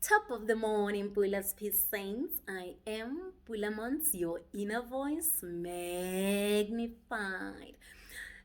Top of the morning, Pulaa's Peace Saints. I am Pulaa Montz, your inner voice magnified.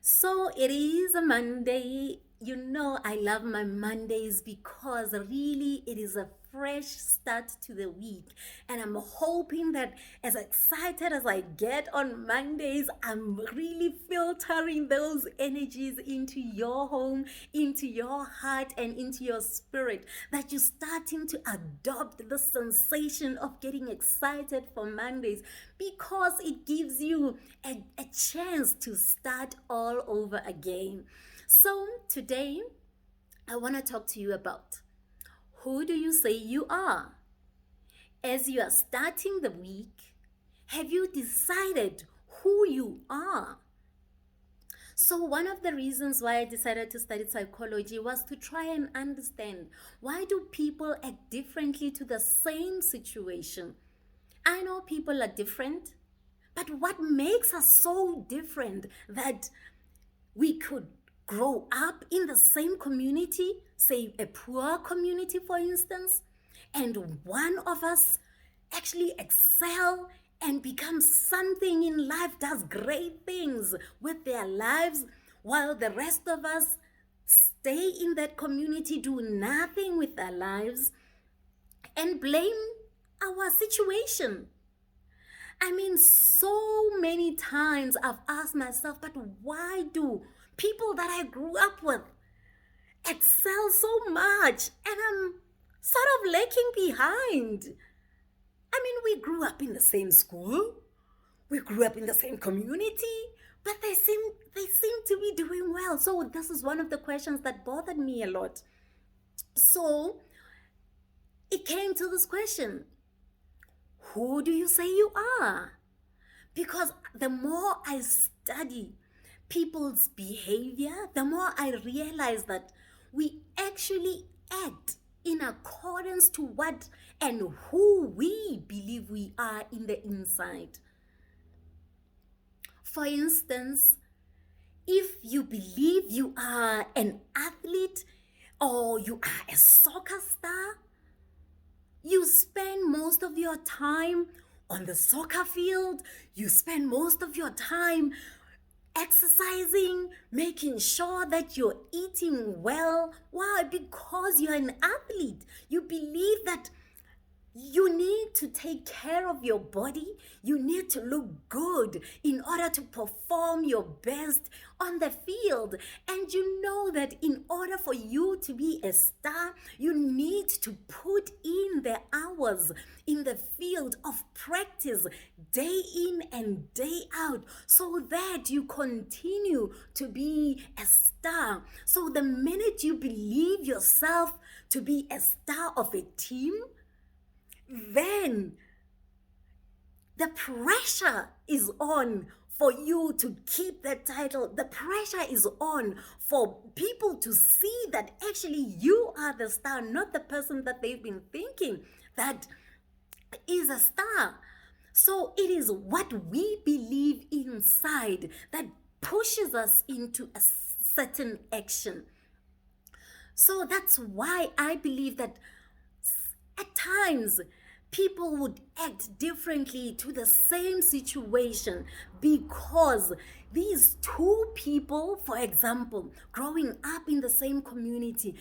So it is a Monday. You know, I love my Mondays because really it is a fresh start to the week. And I'm hoping that as excited as I get on Mondays, I'm really filtering those energies into your home, into your heart, and into your spirit. That you're starting to adopt the sensation of getting excited for Mondays because it gives you a chance to start all over again. So today, I want to talk to you about who do you say you are? As you are starting the week, have you decided who you are? So one of the reasons why I decided to study psychology was to try and understand, why do people act differently to the same situation? I know people are different, but what makes us so different that we could grow up in the same community, say a poor community for instance, and one of us actually excel and become something in life, does great things with their lives, while the rest of us stay in that community, do nothing with our lives, and blame our situation. I mean, so many times I've asked myself, but why do people that I grew up with excel so much and I'm sort of lagging behind? I mean, we grew up in the same school, we grew up in the same community, but they seem to be doing well. So this is one of the questions that bothered me a lot. So it came to this question: who do you say you are? Because the more I study people's behavior, the more I realize that we actually act in accordance to what and who we believe we are in the inside. For instance, if you believe you are an athlete or you are a soccer star, you spend most of your time on the soccer field, you spend most of your time exercising, making sure that you're eating well. Why? Because you're an athlete. You believe that you need to take care of your body. You need to look good in order to perform your best on the field. And you know that in order for you to be a star, you need to put in the hours in the field of practice day in and day out so that you continue to be a star. So the minute you believe yourself to be a star of a team, then the pressure is on for you to keep that title. The pressure is on for people to see that actually you are the star, not the person that they've been thinking that is a star. So it is what we believe inside that pushes us into a certain action. So that's why I believe that at times people would act differently to the same situation because these two people, for example, growing up in the same community,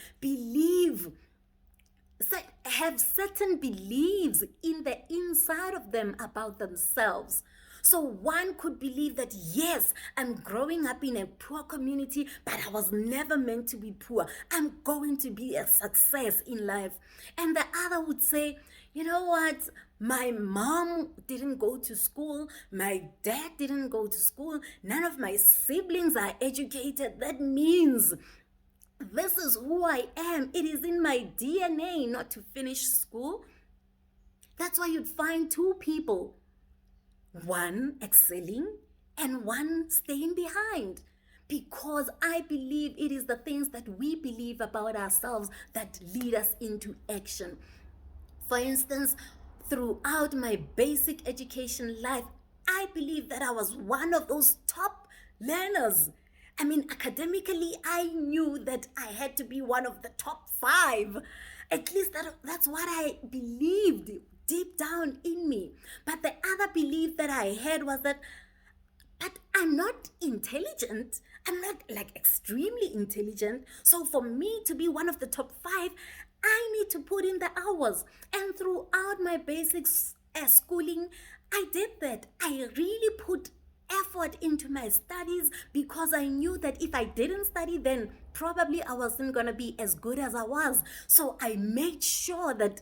have certain beliefs in the inside of them about themselves. So one could believe that, yes, I'm growing up in a poor community, but I was never meant to be poor. I'm going to be a success in life. And the other would say, you know what? My mom didn't go to school. My dad didn't go to school. None of my siblings are educated. That means this is who I am. It is in my DNA not to finish school. That's why you'd find two people, one excelling and one staying behind. Because I believe it is the things that we believe about ourselves that lead us into action. For instance, throughout my basic education life, I believe that I was one of those top learners. I mean, academically, I knew that I had to be one of the top 5. At least that's what I believed deep down in me. But the other belief that I had was that, but I'm not intelligent. I'm not like extremely intelligent. So for me to be one of the top 5, I need to put in the hours. And throughout my basics schooling, I did that. I really put effort into my studies because I knew that if I didn't study, then probably I wasn't going to be as good as I was. So I made sure that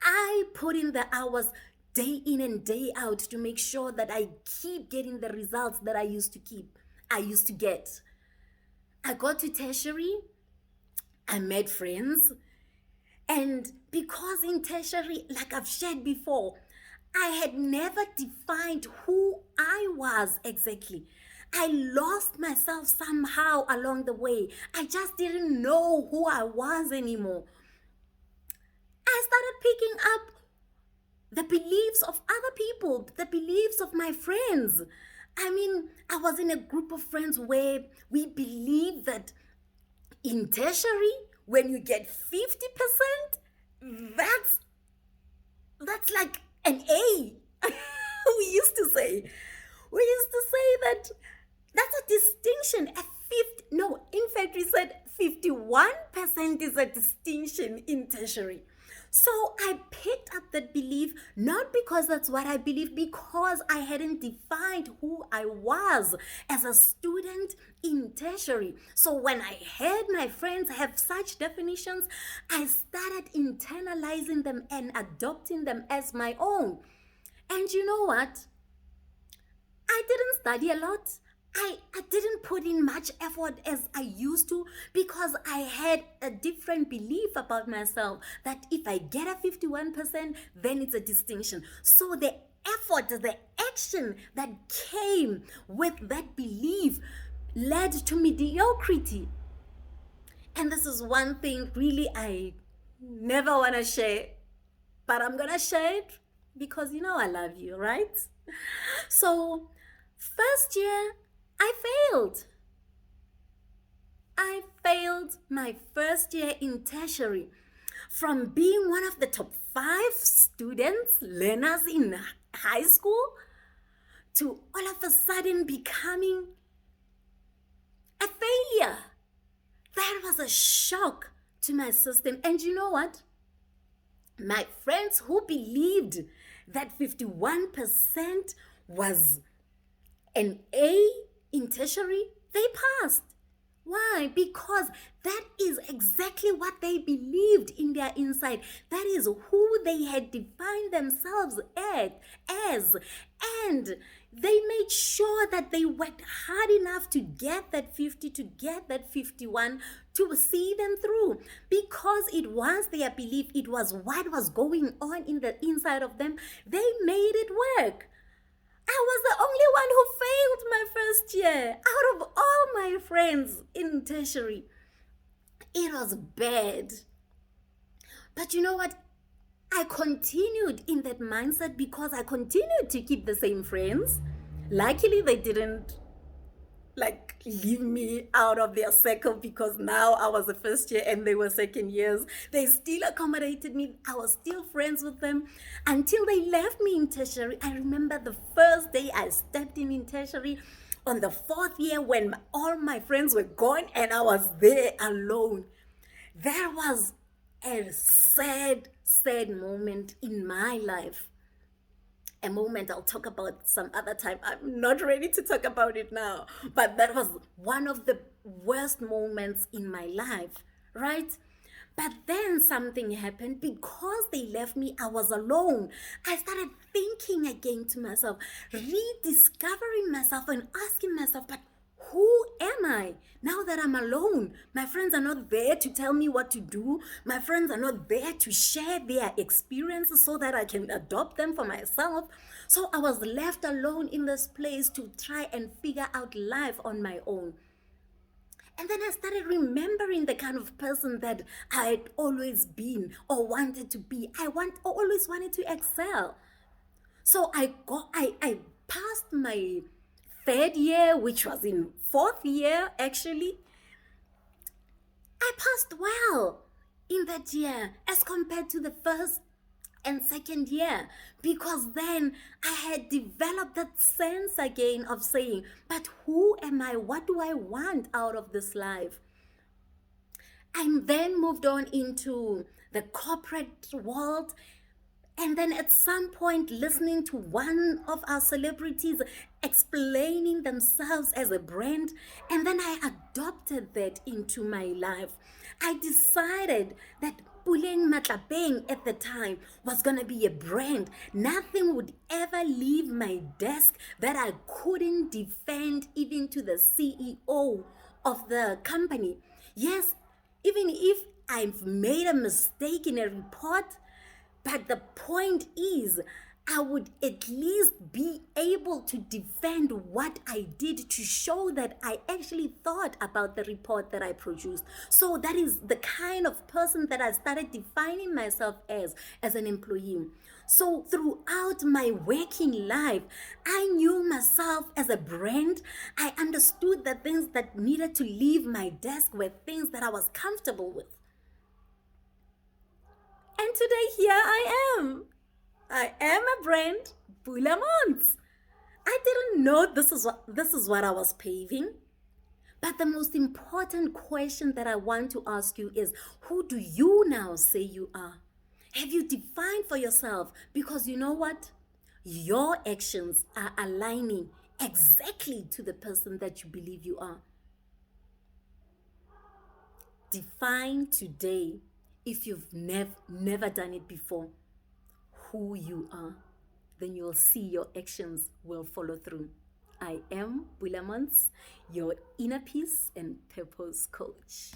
I put in the hours day in and day out to make sure that I keep getting the results that I used to get. I got to tertiary, I made friends, and because in tertiary, like I've shared before, I had never defined who I was exactly. I lost myself somehow along the way. I just didn't know who I was anymore. I started picking up the beliefs of other people, the beliefs of my friends. I mean, I was in a group of friends where we believed that in tertiary, when you get 50%, that's like an A. we used to say that that's a distinction. In fact, we said 51% is a distinction in tertiary. So I picked up that belief, not because that's what I believe, because I hadn't defined who I was as a student in tertiary. So when I heard my friends have such definitions, I started internalizing them and adopting them as my own. And you know what? I didn't study a lot. I didn't put in much effort as I used to because I had a different belief about myself that if I get a 51%, then it's a distinction. So the effort, the action that came with that belief led to mediocrity. And this is one thing really I never want to share, but I'm going to share it because I love you, right? So, first year, I failed. I failed my first year in tertiary. From being one of the top 5 students, learners in high school, to all of a sudden becoming a failure. That was a shock to my system. And you know what? My friends who believed that 51% was an A in tertiary, they passed. Why? Because that is exactly what they believed in their inside. That is who they had defined themselves as. And they made sure that they worked hard enough to get that 50, to get that 51, to see them through. Because it was their belief, it was what was going on in the inside of them, they made it work. I was the only one who failed my first year out of all my friends in tertiary. It was bad. But you know what? I continued in that mindset because I continued to keep the same friends. Luckily, they didn't leave me out of their circle because now I was the first year and they were second years. They still accommodated me. I was still friends with them until they left me in tertiary. I remember the first day I stepped in tertiary on the 4th year when all my friends were gone and I was there alone. That was a sad moment in my life. A moment I'll talk about some other time. I'm not ready to talk about it now. But that was one of the worst moments in my life, right? But then something happened. Because they left me, I was alone. I started thinking again to myself, rediscovering myself and asking myself, but who am I now that I'm alone? My friends are not there to tell me what to do. My friends are not there to share their experiences so that I can adopt them for myself. So I was left alone in this place to try and figure out life on my own. And then I started remembering the kind of person that I had always been or wanted to be. I always wanted to excel. So I passed my 3rd year, which was in 4th year actually. I passed well. in that year as compared to the first and second year, because then I had developed that sense again of saying, but who am I? What do I want out of this life? I then moved on into the corporate world. And then at some point, listening to one of our celebrities explaining themselves as a brand, and then I adopted that into my life. I decided that Puleng Matlapeng at the time was going to be a brand. Nothing would ever leave my desk that I couldn't defend, even to the CEO of the company. Yes, even if I've made a mistake in a report, but the point is, I would at least be able to defend what I did to show that I actually thought about the report that I produced. So that is the kind of person that I started defining myself as an employee. So throughout my working life, I knew myself as a brand. I understood the things that needed to leave my desk were things that I was comfortable with. And today here I am. I am a brand, Pulaa Montz. I didn't know this is what I was paving. But the most important question that I want to ask you is, who do you now say you are? Have you defined for yourself? Because you know what? Your actions are aligning exactly to the person that you believe you are. Define today, if you've never done it before, who you are. Then you'll see your actions will follow through. I am Pulaa Montz, your inner peace and purpose coach.